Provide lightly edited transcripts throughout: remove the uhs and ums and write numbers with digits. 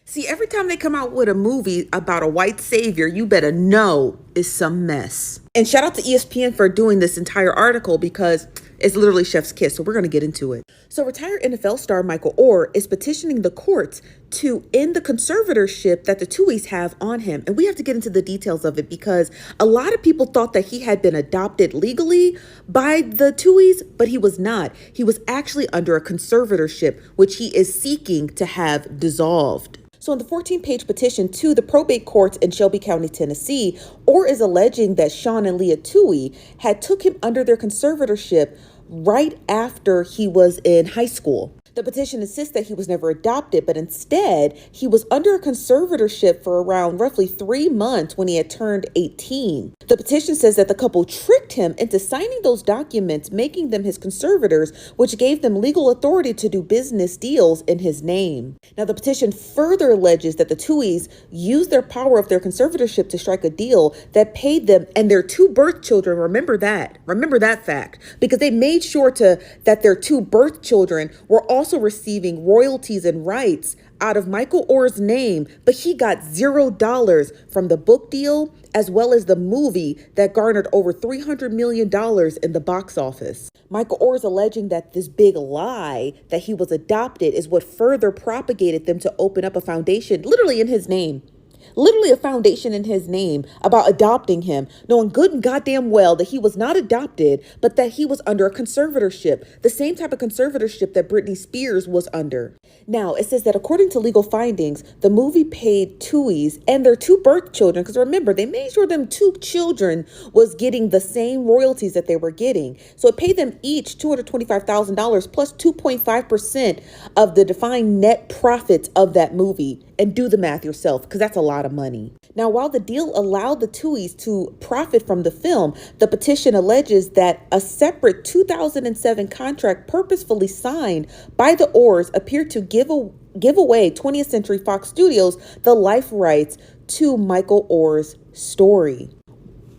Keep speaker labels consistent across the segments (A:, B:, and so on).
A: See, every time they come out with a movie about a white savior, you better know it's some mess. And shout out to ESPN for doing this entire article because it's literally chef's kiss. So we're going to get into it. So retired NFL star Michael Oher is petitioning the courts to end the conservatorship that the Tuohys have on him. And we have to get into the details of it because a lot of people thought that he had been adopted legally by the Tuohys, but he was not. He was actually under a conservatorship, which he is seeking to have dissolved. So in the 14-page petition to the probate courts in Shelby County, Tennessee, Oher is alleging that Sean and Leah Tuohy had took him under their conservatorship right after he was in high school. The petition insists that he was never adopted, but instead he was under a conservatorship for around roughly 3 months when he had turned 18. The petition says that the couple tricked him into signing those documents, making them his conservators, which gave them legal authority to do business deals in his name. Now, the petition further alleges that the Tuohys used their power of their conservatorship to strike a deal that paid them and their 2 birth children. Remember that fact, because they made sure that their 2 birth children were also receiving royalties and rights out of Michael Oher's name, but he got $0 from the book deal as well as the movie that garnered over $300 million in the box office. Michael Oher is alleging that this big lie that he was adopted is what further propagated them to open up a foundation literally in his name. Literally a foundation in his name about adopting him, knowing good and goddamn well that he was not adopted, but that he was under a conservatorship, the same type of conservatorship that Britney Spears was under. Now, it says that according to legal findings, the movie paid Tuohys and their 2 birth children, because remember, they made sure them 2 children was getting the same royalties that they were getting. So it paid them each $225,000 plus 2.5% of the defined net profits of that movie. And do the math yourself, because that's a lot of money. Now, while the deal allowed the Tuohys to profit from the film, the petition alleges that a separate 2007 contract purposefully signed by the Ohers appeared to give away 20th Century Fox Studios the life rights to Michael Oher's story.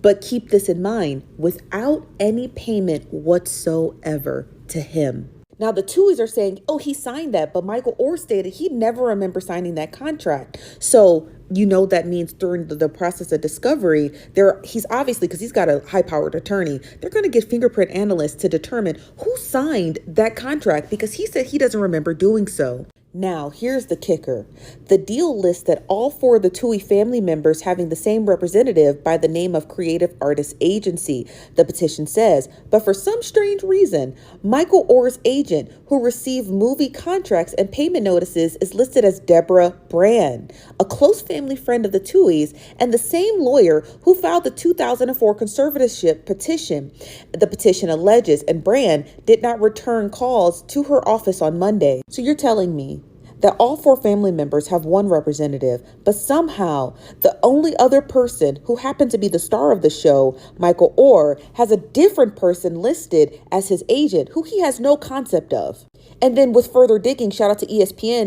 A: But keep this in mind, without any payment whatsoever to him. Now, the Tuohys are saying, oh, he signed that, but Michael Oher stated he never remember signing that contract. So, that means during the process of discovery, he's obviously, because he's got a high-powered attorney, they're going to get fingerprint analysts to determine who signed that contract because he said he doesn't remember doing so. Now, here's the kicker. The deal lists that all 4 of the Tuohy family members having the same representative by the name of Creative Artists Agency, the petition says. But for some strange reason, Michael Oher's agent, who received movie contracts and payment notices, is listed as Deborah Brand, a close family friend of the Tuohys and the same lawyer who filed the 2004 conservatorship petition. The petition alleges, and Brand did not return calls to her office on Monday. So you're telling me that all 4 family members have one representative, but somehow the only other person who happened to be the star of the show, Michael Oher, has a different person listed as his agent who he has no concept of. And then with further digging, shout out to ESPN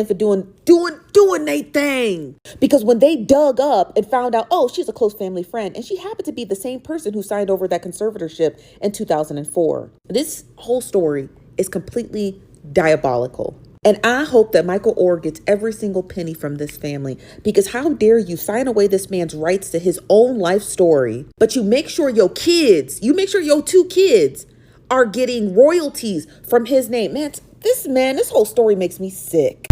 A: for doing their thing. Because when they dug up and found out, oh, she's a close family friend, and she happened to be the same person who signed over that conservatorship in 2004. This whole story is completely diabolical. And I hope that Michael Oher gets every single penny from this family, because how dare you sign away this man's rights to his own life story, but you make sure your 2 kids are getting royalties from his name. This whole story makes me sick.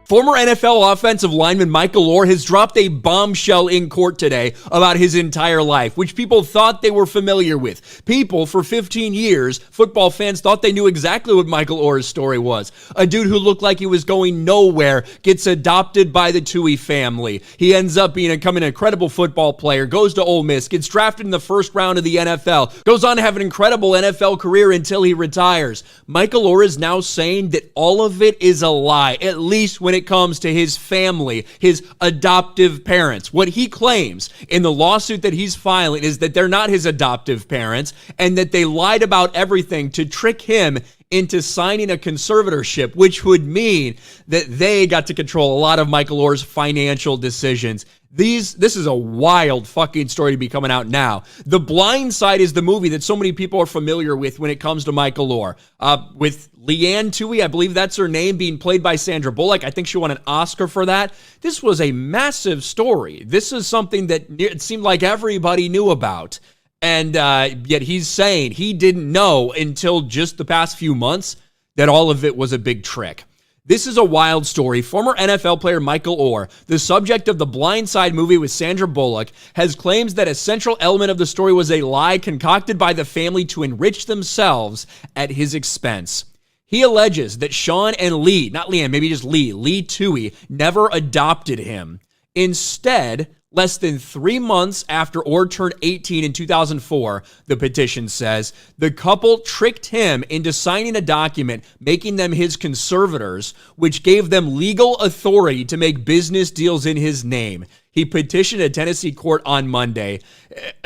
B: Former NFL offensive lineman Michael Oher has dropped a bombshell in court today about his entire life, which people thought they were familiar with. People, for 15 years, football fans thought they knew exactly what Michael Oher's story was. A dude who looked like he was going nowhere gets adopted by the Tuohy family. He ends up becoming an incredible football player, goes to Ole Miss, gets drafted in the first round of the NFL, goes on to have an incredible NFL career until he retires. Michael Oher is now saying that all of it is a lie, at least when it comes to his family, his adoptive parents. What he claims in the lawsuit that he's filing is that they're not his adoptive parents and that they lied about everything to trick him into signing a conservatorship, which would mean that they got to control a lot of Michael Oher's financial decisions. This is a wild fucking story to be coming out now. The Blind Side is the movie that so many people are familiar with when it comes to Michael Oher. With Leanne Toohey, I believe that's her name, being played by Sandra Bullock. I think she won an Oscar for that. This was a massive story. This is something that it seemed like everybody knew about. And yet he's saying he didn't know until just the past few months that all of it was a big trick. This is a wild story. Former NFL player Michael Oher, the subject of the Blind Side movie with Sandra Bullock, has claims that a central element of the story was a lie concocted by the family to enrich themselves at his expense. He alleges that Sean and Lee, not Leanne, maybe just Lee Toohey, never adopted him. Instead, less than 3 months after Oher turned 18 in 2004, the petition says, the couple tricked him into signing a document making them his conservators, which gave them legal authority to make business deals in his name. He petitioned a Tennessee court on Monday.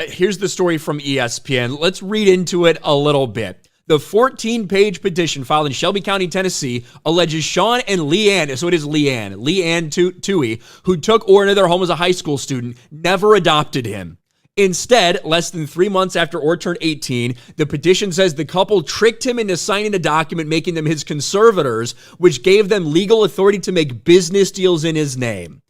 B: Here's the story from ESPN. Let's read into it a little bit. The 14-page petition filed in Shelby County, Tennessee, alleges Sean and Leanne, so it is Leanne Toohey, who took Oher into their home as a high school student, never adopted him. Instead, less than 3 months after Oher turned 18, the petition says the couple tricked him into signing a document making them his conservators, which gave them legal authority to make business deals in his name.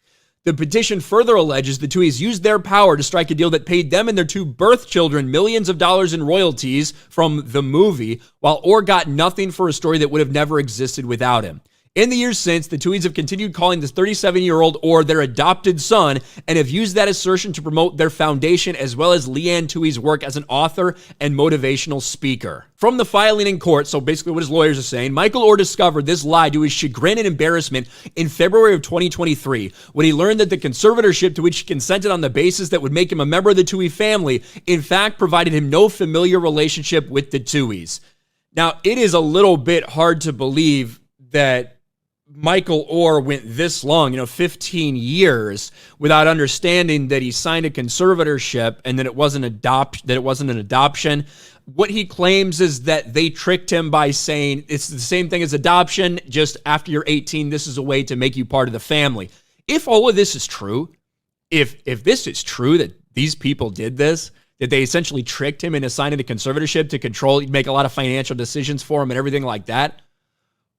B: The petition further alleges the Tooheys used their power to strike a deal that paid them and their 2 birth children millions of dollars in royalties from the movie, while Oher got nothing for a story that would have never existed without him. In the years since, the Tooheys have continued calling this 37-year-old Oher their adopted son and have used that assertion to promote their foundation as well as Leanne Toohey's work as an author and motivational speaker. From the filing in court, so basically what his lawyers are saying, Michael Oher discovered this lie to his chagrin and embarrassment in February of 2023 when he learned that the conservatorship to which he consented on the basis that would make him a member of the Toohey family in fact provided him no familiar relationship with the Tooheys. Now, it is a little bit hard to believe that Michael Oher went this long, 15 years, without understanding that he signed a conservatorship and that it wasn't an adoption. What he claims is that they tricked him by saying it's the same thing as adoption, just after you're 18, this is a way to make you part of the family. If all of this is true, if this is true that these people did this, that they essentially tricked him into signing a conservatorship to control, make a lot of financial decisions for him and everything like that,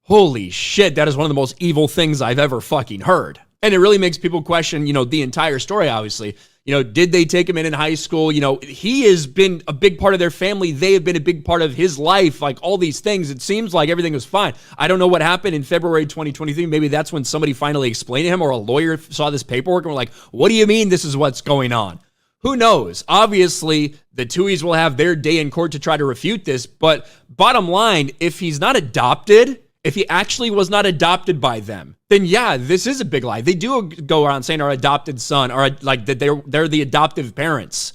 B: holy shit, that is one of the most evil things I've ever fucking heard. And it really makes people question, the entire story, obviously. Did they take him in high school? He has been a big part of their family. They have been a big part of his life, like all these things. It seems like everything was fine. I don't know what happened in February 2023. Maybe that's when somebody finally explained to him or a lawyer saw this paperwork and were like, what do you mean this is what's going on? Who knows? Obviously, the Tooheys will have their day in court to try to refute this. But bottom line, if he's not adopted, if he actually was not adopted by them, then yeah, this is a big lie. They do go around saying our adopted son, or like that they're the adoptive parents.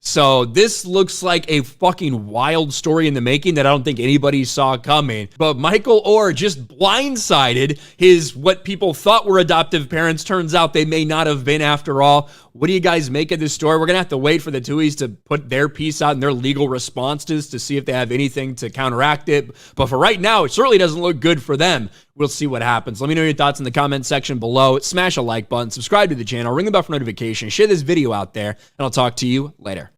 B: So this looks like a fucking wild story in the making that I don't think anybody saw coming. But Michael Oher just blindsided his what people thought were adoptive parents. Turns out they may not have been after all. What do you guys make of this story? We're going to have to wait for the Tooheys to put their piece out and their legal responses to see if they have anything to counteract it. But for right now, it certainly doesn't look good for them. We'll see what happens. Let me know your thoughts in the comment section below. Smash a like button, subscribe to the channel, ring the bell for notifications, share this video out there, and I'll talk to you later.